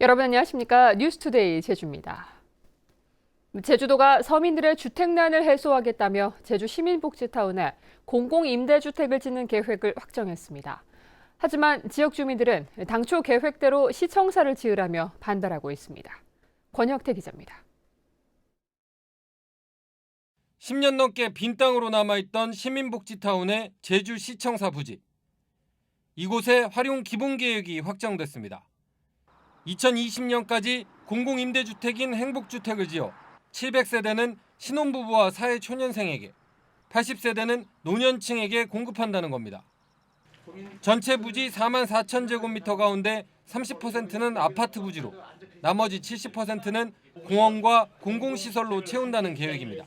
여러분 안녕하십니까? 뉴스투데이 제주입니다. 제주도가 서민들의 주택난을 해소하겠다며 제주 시민복지타운에 공공임대주택을 짓는 계획을 확정했습니다. 하지만 지역 주민들은 당초 계획대로 시청사를 지으라며 반발하고 있습니다. 권혁태 기자입니다. 10년 넘게 빈 땅으로 남아있던 시민복지타운의 제주시청사 부지. 이곳에 활용 기본계획이 확정됐습니다. 2020년까지 공공임대주택인 행복주택을 지어 700세대는 신혼부부와 사회초년생에게, 80세대는 노년층에게 공급한다는 겁니다. 전체 부지 4만 4천 제곱미터 가운데 30%는 아파트 부지로, 나머지 70%는 공원과 공공시설로 채운다는 계획입니다.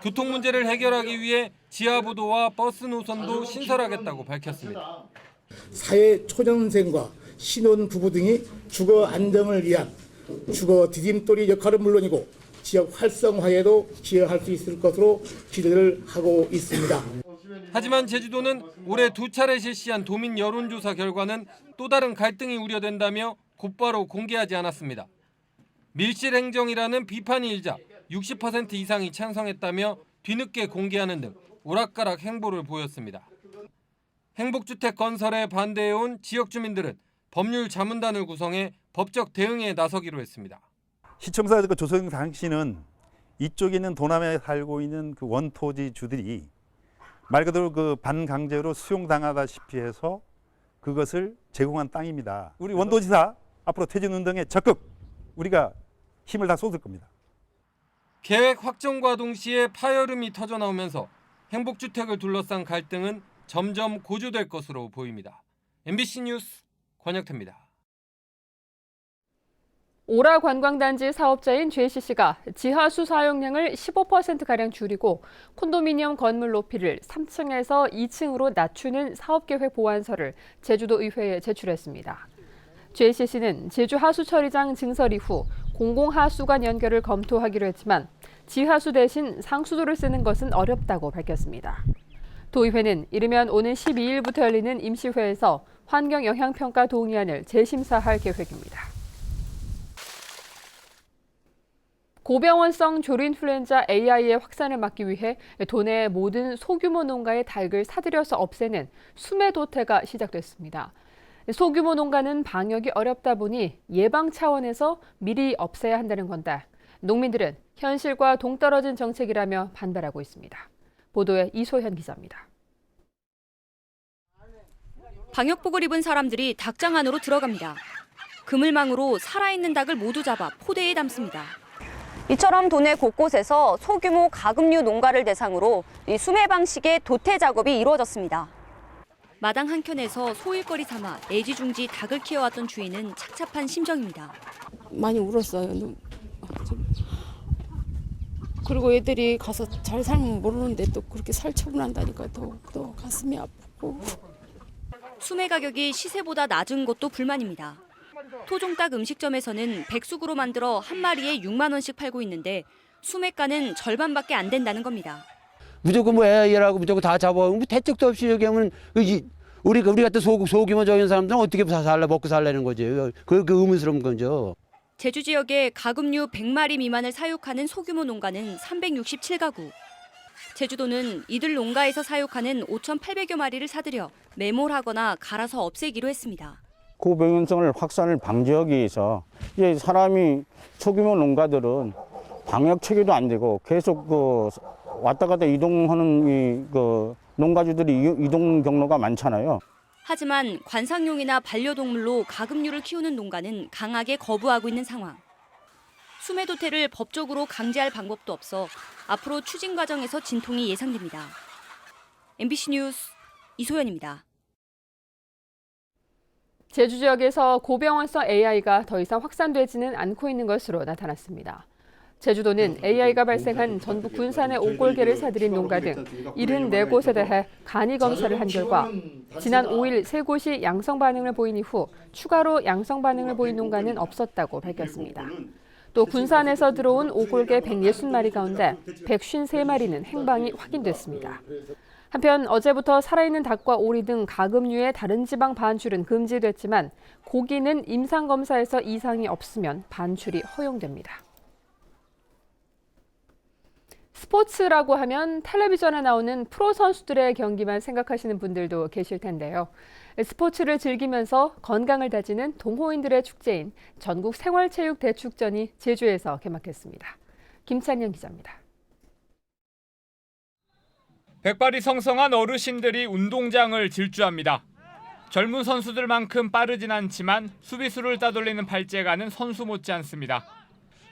교통 문제를 해결하기 위해 지하보도와 버스 노선도 신설하겠다고 밝혔습니다. 사회초년생과 신혼부부 등이 주거 안정을 위한 주거 디딤돌이 역할은 물론이고 지역 활성화에도 기여할 수 있을 것으로 기대를 하고 있습니다. 하지만 제주도는 올해 2차례 실시한 도민 여론조사 결과는 또 다른 갈등이 우려된다며 곧바로 공개하지 않았습니다. 밀실행정이라는 비판이 일자 60% 이상이 찬성했다며 뒤늦게 공개하는 등 오락가락 행보를 보였습니다. 행복주택 건설에 반대해온 지역 주민들은 법률 자문단을 구성해 법적 대응에 나서기로 했습니다. 시청사 조성 당시는 이쪽에 있는 도남에 살고 있는 그 원토지 주들이 말 그대로 그 반강제로 수용당하다시피 해서 그것을 제공한 땅입니다. 우리 원도지사 앞으로 퇴진운동에 적극 우리가 힘을 다 쏟을 겁니다. 계획 확정과 동시에 파열음이 터져나오면서 행복주택을 둘러싼 갈등은 점점 고조될 것으로 보입니다. MBC 뉴스 권혁태입니다. 오라 관광단지 사업자인 JCC가 지하수 사용량을 15%가량 줄이고 콘도미니엄 건물 높이를 3층에서 2층으로 낮추는 사업계획 보완서를 제주도 의회에 제출했습니다. JCC는 제주 하수처리장 증설 이후 공공하수관 연결을 검토하기로 했지만 지하수 대신 상수도를 쓰는 것은 어렵다고 밝혔습니다. 도의회는 이르면 오는 12일부터 열리는 임시회에서 환경영향평가 동의안을 재심사할 계획입니다. 고병원성 조류인플루엔자 AI의 확산을 막기 위해 도내 모든 소규모 농가의 닭을 사들여서 없애는 수매 도태가 시작됐습니다. 소규모 농가는 방역이 어렵다 보니 예방 차원에서 미리 없애야 한다는 건데 농민들은 현실과 동떨어진 정책이라며 반발하고 있습니다. 보도에 이소현 기자입니다. 방역복을 입은 사람들이 닭장 안으로 들어갑니다. 그물망으로 살아있는 닭을 모두 잡아 포대에 담습니다. 이처럼 도내 곳곳에서 소규모 가금류 농가를 대상으로 이 수매 방식의 도태 작업이 이루어졌습니다. 마당 한켠에서 소일거리 삼아 애지중지 닭을 키워왔던 주인은 착잡한 심정입니다. 많이 울었어요. 그리고 애들이 가서 잘 살면 모르는데 또 그렇게 살처분한다니까 또 가슴이 아프고. 수매 가격이 시세보다 낮은 것도 불만입니다. 토종닭 음식점에서는 백숙으로 만들어 한 마리에 6만 원씩 팔고 있는데 수매가는 절반밖에 안 된다는 겁니다. 무조건 뭐 애라고 무조건 다 잡아. 뭐 대책도 없이 여기 하면 우리 같은 소규모적인 사람들은 어떻게 먹고 살라는 거지. 그 의문스러운 거죠. 제주 지역에 가금류 100마리 미만을 사육하는 소규모 농가는 367가구. 제주도는 이들 농가에서 사육하는 5,800여 마리를 사들여 매몰하거나 갈아서 없애기로 했습니다. 고병원성을 확산을 방지하기 위해서 이제 사람이 소규모 농가들은 방역 체계도 안 되고 계속 왔다 갔다 이동하는 농가주들이 이동 경로가 많잖아요. 하지만 관상용이나 반려동물로 가금류를 키우는 농가는 강하게 거부하고 있는 상황. 수매 도태를 법적으로 강제할 방법도 없어 앞으로 추진 과정에서 진통이 예상됩니다. MBC 뉴스 이소연입니다. 제주 지역에서 고병원성 AI가 더 이상 확산되지는 않고 있는 것으로 나타났습니다. 제주도는 AI가 발생한 전북 군산의 오골개를 사들인 농가 등 74곳에 대해 간이 검사를 한 결과 지난 5일 3곳이 양성 반응을 보인 이후 추가로 양성 반응을 보인 농가는 없었다고 밝혔습니다. 또 군산에서 들어온 오골개 160마리 가운데 153마리는 행방이 확인됐습니다. 한편 어제부터 살아있는 닭과 오리 등 가금류의 다른 지방 반출은 금지됐지만 고기는 임상검사에서 이상이 없으면 반출이 허용됩니다. 스포츠라고 하면 텔레비전에 나오는 프로 선수들의 경기만 생각하시는 분들도 계실 텐데요. 스포츠를 즐기면서 건강을 다지는 동호인들의 축제인 전국 생활체육대축전이 제주에서 개막했습니다. 김찬영 기자입니다. 백발이 성성한 어르신들이 운동장을 질주합니다. 젊은 선수들만큼 빠르진 않지만 수비수를 따돌리는 발재간은 선수 못지않습니다.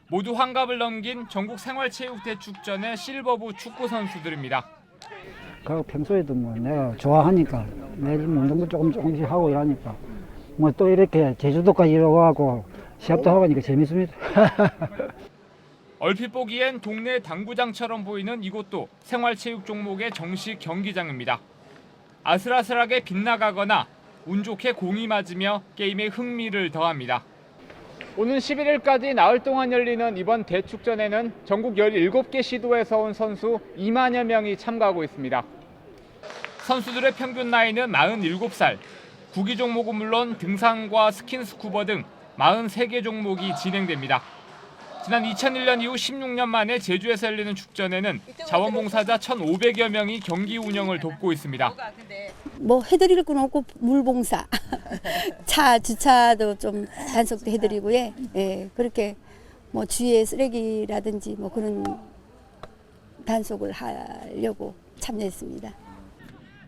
모두 환갑을 넘긴 전국 생활체육대축전의 실버부 축구 선수들입니다. 평소에도 내가 좋아하니까 매일 운동도 조금씩 하고 이러니까 또 이렇게 제주도까지 이러고 시합도 하고 하니까 재밌습니다. 얼핏 보기엔 동네 당구장처럼 보이는 이곳도 생활체육 종목의 정식 경기장입니다. 아슬아슬하게 빗나가거나 운 좋게 공이 맞으며 게임에 흥미를 더합니다. 오는 11일까지 나흘 동안 열리는 이번 대축전에는 전국 17개 시도에서 온 선수 2만여 명이 참가하고 있습니다. 선수들의 평균 나이는 47살. 구기 종목은 물론 등산과 스킨스쿠버 등 43개 종목이 진행됩니다. 지난 2001년 이후 16년 만에 제주에서 열리는 축전에는 자원봉사자 1,500여 명이 경기 운영을 돕고 있습니다. 해드릴 건 없고 물봉사, 차 주차도 좀 단속도 해드리고요. 예, 그렇게 주위에 쓰레기라든지 그런 단속을 하려고 참여했습니다.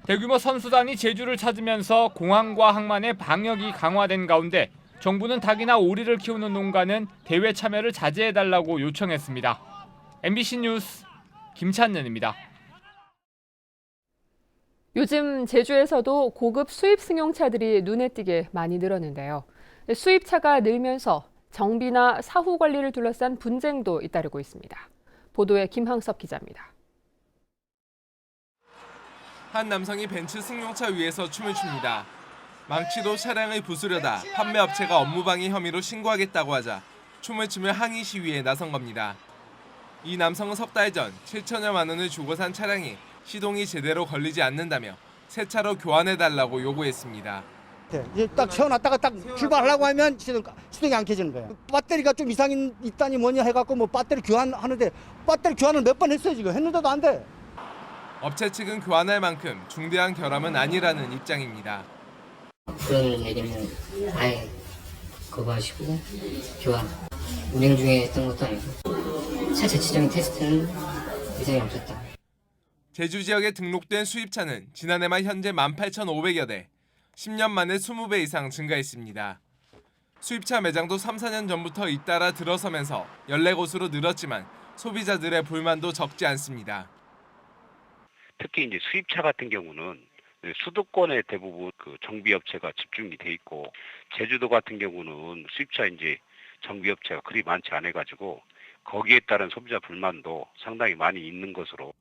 대규모 선수단이 제주를 찾으면서 공항과 항만의 방역이 강화된 가운데 정부는 닭이나 오리를 키우는 농가는 대회 참여를 자제해달라고 요청했습니다. MBC 뉴스 김찬년입니다. 요즘 제주에서도 고급 수입 승용차들이 눈에 띄게 많이 늘었는데요. 수입차가 늘면서 정비나 사후 관리를 둘러싼 분쟁도 잇따르고 있습니다. 보도에 김항섭 기자입니다. 한 남성이 벤츠 승용차 위에서 춤을 춥니다. 망치로 차량을 부수려다 판매업체가 업무방해 혐의로 신고하겠다고 하자 춤을 추며 항의 시위에 나선 겁니다. 이 남성은 석 달 전 7천여만 원을 주고 산 차량이 시동이 제대로 걸리지 않는다며 새 차로 교환해달라고 요구했습니다. 딱 세워놨다가 딱 출발하려고 하면 시동이 안 켜지는 거예요. 배터리가 좀 이상이 있다니 뭐냐 해갖고 배터리 교환하는데 배터리 교환을 몇 번 했어요 지금. 했는데도 안 돼. 업체 측은 교환할 만큼 중대한 결함은 아니라는 입장입니다. 그런 얘기는 아예 거부하시고 교환 운행 중에 했던 것도 아니고 차 자체적인 테스트는 이상이 없었다. 제주 지역에 등록된 수입차는 지난해 말 현재 18,500여 대, 10년 만에 20배 이상 증가했습니다. 수입차 매장도 3, 4년 전부터 잇따라 들어서면서 14곳으로 늘었지만 소비자들의 불만도 적지 않습니다. 특히 이제 수입차 같은 경우는 수도권에 대부분 정비업체가 집중이 돼 있고 제주도 같은 경우는 수입차 이제 정비업체가 그리 많지 않아 가지고 거기에 따른 소비자 불만도 상당히 많이 있는 것으로.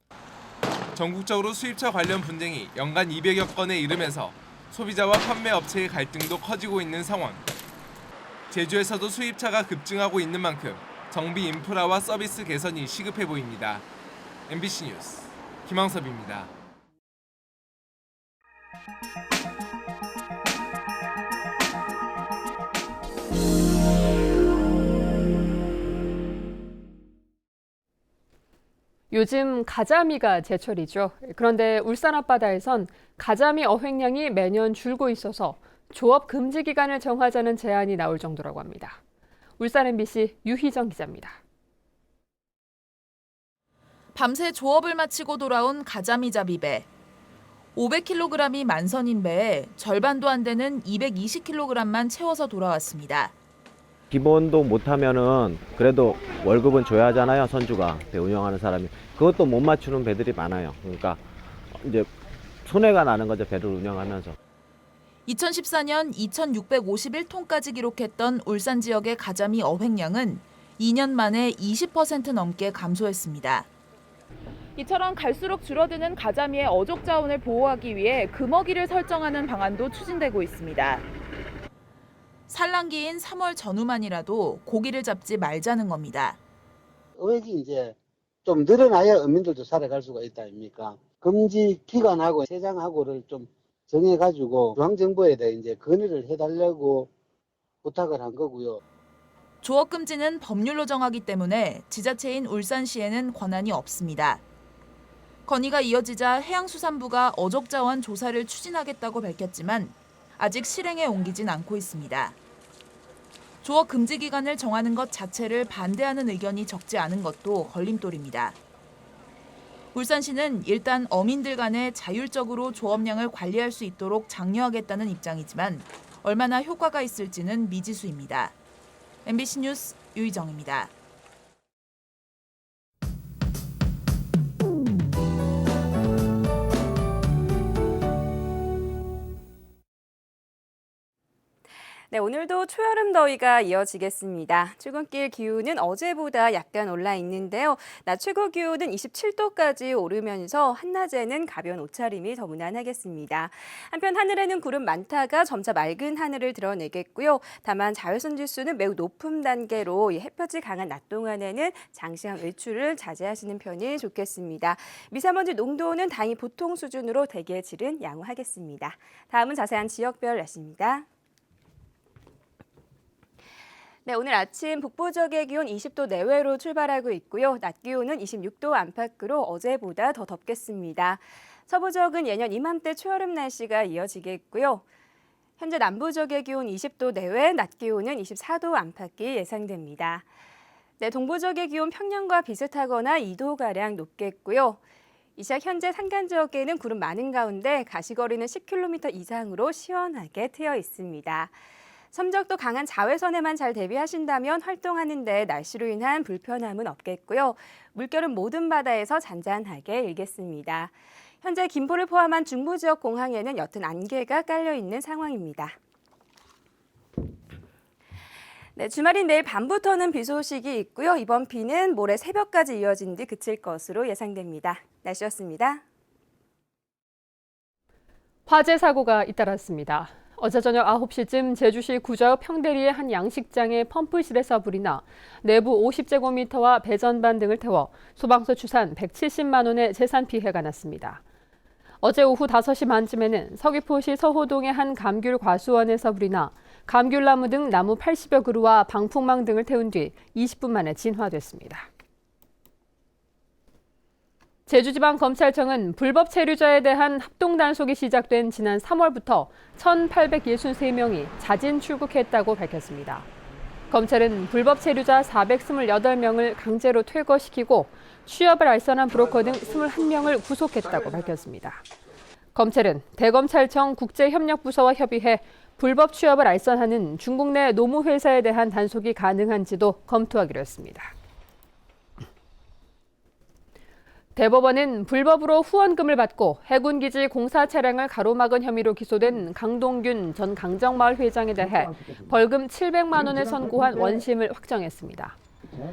전국적으로 수입차 관련 분쟁이 연간 200여 건에 이르면서 소비자와 판매업체의 갈등도 커지고 있는 상황. 제주에서도 수입차가 급증하고 있는 만큼 정비 인프라와 서비스 개선이 시급해 보입니다. MBC 뉴스 김항섭입니다. 요즘 가자미가 제철이죠. 그런데 울산 앞바다에선 가자미 어획량이 매년 줄고 있어서 조업 금지 기간을 정하자는 제안이 나올 정도라고 합니다. 울산 MBC 유희정 기자입니다. 밤새 조업을 마치고 돌아온 가자미 잡이배. 500kg이 만선인 배에 절반도 안 되는 220kg만 채워서 돌아왔습니다. 기본도 못하면은 그래도 월급은 줘야 하잖아요. 선주가 배 운영하는 사람이. 그것도 못 맞추는 배들이 많아요. 그러니까 이제 손해가 나는 거죠. 배를 운영하면서. 2014년 2,651톤까지 기록했던 울산 지역의 가자미 어획량은 2년 만에 20% 넘게 감소했습니다. 이처럼 갈수록 줄어드는 가자미의 어족 자원을 보호하기 위해 금어기를 설정하는 방안도 추진되고 있습니다. 산란기인 3월 전후만이라도 고기를 잡지 말자는 겁니다. 어획이 이제 좀 늘어나야 어민들도 살아갈 수가 있다 아닙니까? 금지 기간하고 세장하고를 좀 정해가지고 중앙정부에다 이제 건의를 해달라고 부탁을 한 거고요. 조업 금지는 법률로 정하기 때문에 지자체인 울산시에는 권한이 없습니다. 건의가 이어지자 해양수산부가 어족자원 조사를 추진하겠다고 밝혔지만 아직 실행에 옮기진 않고 있습니다. 조업 금지 기간을 정하는 것 자체를 반대하는 의견이 적지 않은 것도 걸림돌입니다. 울산시는 일단 어민들 간에 자율적으로 조업량을 관리할 수 있도록 장려하겠다는 입장이지만 얼마나 효과가 있을지는 미지수입니다. MBC 뉴스 유희정입니다. 네, 오늘도 초여름 더위가 이어지겠습니다. 출근길 기온은 어제보다 약간 올라 있는데요. 낮 최고 기온은 27도까지 오르면서 한낮에는 가벼운 옷차림이 더 무난하겠습니다. 한편 하늘에는 구름 많다가 점차 맑은 하늘을 드러내겠고요. 다만 자외선 지수는 매우 높은 단계로 햇볕이 강한 낮 동안에는 장시간 외출을 자제하시는 편이 좋겠습니다. 미세먼지 농도는 다행히 보통 수준으로 대기의 질은 양호하겠습니다. 다음은 자세한 지역별 날씨입니다. 네, 오늘 아침 북부 지역의 기온 20도 내외로 출발하고 있고요. 낮 기온은 26도 안팎으로 어제보다 더 덥겠습니다. 서부 지역은 예년 이맘때 초여름 날씨가 이어지겠고요. 현재 남부 지역의 기온 20도 내외, 낮 기온은 24도 안팎이 예상됩니다. 네, 동부 지역의 기온 평년과 비슷하거나 2도가량 높겠고요. 이 시각 현재 산간 지역에는 구름 많은 가운데 가시거리는 10km 이상으로 시원하게 트여 있습니다. 섬적도 강한 자외선에만 잘 대비하신다면 활동하는 데 날씨로 인한 불편함은 없겠고요. 물결은 모든 바다에서 잔잔하게 일겠습니다. 현재 김포를 포함한 중부 지역 공항에는 옅은 안개가 깔려 있는 상황입니다. 네, 주말인 내일 밤부터는 비 소식이 있고요. 이번 비는 모레 새벽까지 이어진 뒤 그칠 것으로 예상됩니다. 날씨였습니다. 화재 사고가 잇따랐습니다. 어제 저녁 9시쯤 제주시 구좌읍 평대리의 한 양식장의 펌프실에서 불이 나 내부 50제곱미터와 배전반 등을 태워 소방서 추산 170만 원의 재산 피해가 났습니다. 어제 오후 5시 반쯤에는 서귀포시 서호동의 한 감귤 과수원에서 불이 나 감귤나무 등 나무 80여 그루와 방풍망 등을 태운 뒤 20분 만에 진화됐습니다. 제주지방검찰청은 불법 체류자에 대한 합동 단속이 시작된 지난 3월부터 1,863명이 자진 출국했다고 밝혔습니다. 검찰은 불법 체류자 428명을 강제로 퇴거시키고 취업을 알선한 브로커 등 21명을 구속했다고 밝혔습니다. 검찰은 대검찰청 국제협력부서와 협의해 불법 취업을 알선하는 중국 내 노무회사에 대한 단속이 가능한지도 검토하기로 했습니다. 대법원은 불법으로 후원금을 받고 해군기지 공사 차량을 가로막은 혐의로 기소된 강동균 전 강정마을 회장에 대해 벌금 700만 원을 선고한 원심을 확정했습니다.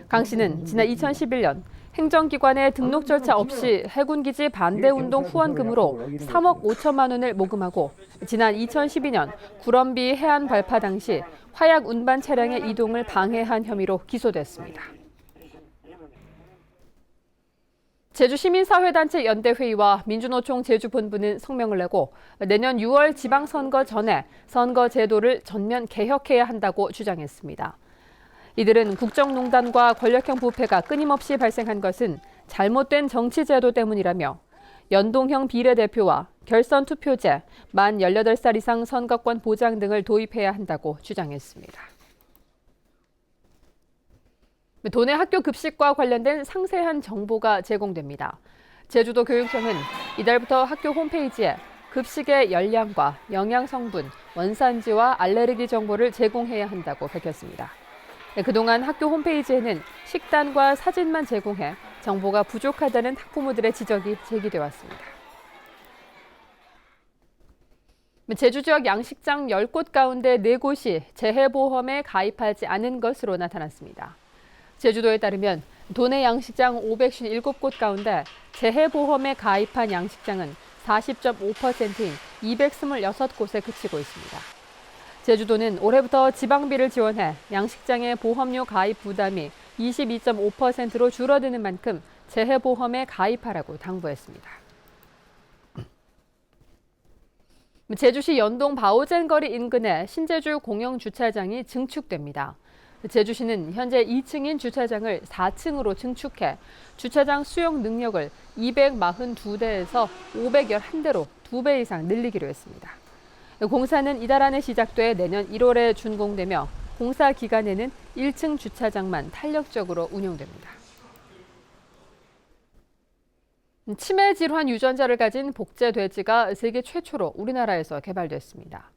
강 씨는 지난 2011년 행정기관의 등록 절차 없이 해군기지 반대운동 후원금으로 3억 5천만 원을 모금하고 지난 2012년 구럼비 해안 발파 당시 화약 운반 차량의 이동을 방해한 혐의로 기소됐습니다. 제주시민사회단체 연대회의와 민주노총 제주본부는 성명을 내고 내년 6월 지방선거 전에 선거 제도를 전면 개혁해야 한다고 주장했습니다. 이들은 국정농단과 권력형 부패가 끊임없이 발생한 것은 잘못된 정치제도 때문이라며 연동형 비례대표와 결선투표제, 만 18살 이상 선거권 보장 등을 도입해야 한다고 주장했습니다. 도내 학교 급식과 관련된 상세한 정보가 제공됩니다. 제주도 교육청은 이달부터 학교 홈페이지에 급식의 열량과 영양 성분, 원산지와 알레르기 정보를 제공해야 한다고 밝혔습니다. 그동안 학교 홈페이지에는 식단과 사진만 제공해 정보가 부족하다는 학부모들의 지적이 제기돼 왔습니다. 제주 지역 양식장 10곳 가운데 4곳이 재해보험에 가입하지 않은 것으로 나타났습니다. 제주도에 따르면 도내 양식장 557곳 가운데 재해보험에 가입한 양식장은 40.5%인 226곳에 그치고 있습니다. 제주도는 올해부터 지방비를 지원해 양식장의 보험료 가입 부담이 22.5%로 줄어드는 만큼 재해보험에 가입하라고 당부했습니다. 제주시 연동 바오젠 거리 인근에 신제주 공영 주차장이 증축됩니다. 제주시는 현재 2층인 주차장을 4층으로 증축해 주차장 수용 능력을 242대에서 511대로 2배 이상 늘리기로 했습니다. 공사는 이달 안에 시작돼 내년 1월에 준공되며 공사 기간에는 1층 주차장만 탄력적으로 운영됩니다. 치매 질환 유전자를 가진 복제돼지가 세계 최초로 우리나라에서 개발됐습니다.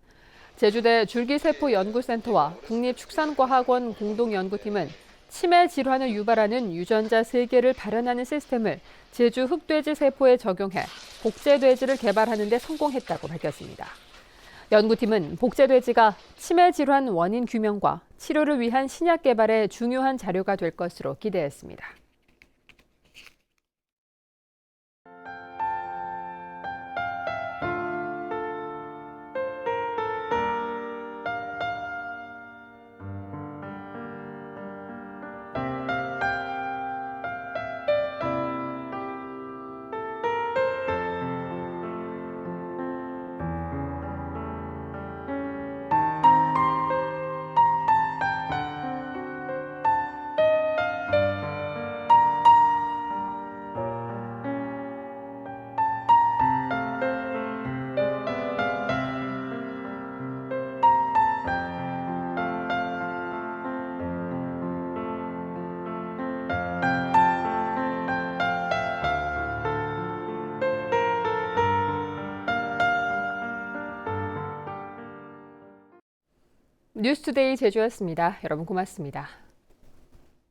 제주대 줄기세포연구센터와 국립축산과학원 공동연구팀은 치매 질환을 유발하는 유전자 3개를 발현하는 시스템을 제주 흑돼지 세포에 적용해 복제돼지를 개발하는 데 성공했다고 밝혔습니다. 연구팀은 복제돼지가 치매 질환 원인 규명과 치료를 위한 신약 개발에 중요한 자료가 될 것으로 기대했습니다. 뉴스투데이 제주였습니다. 여러분 고맙습니다.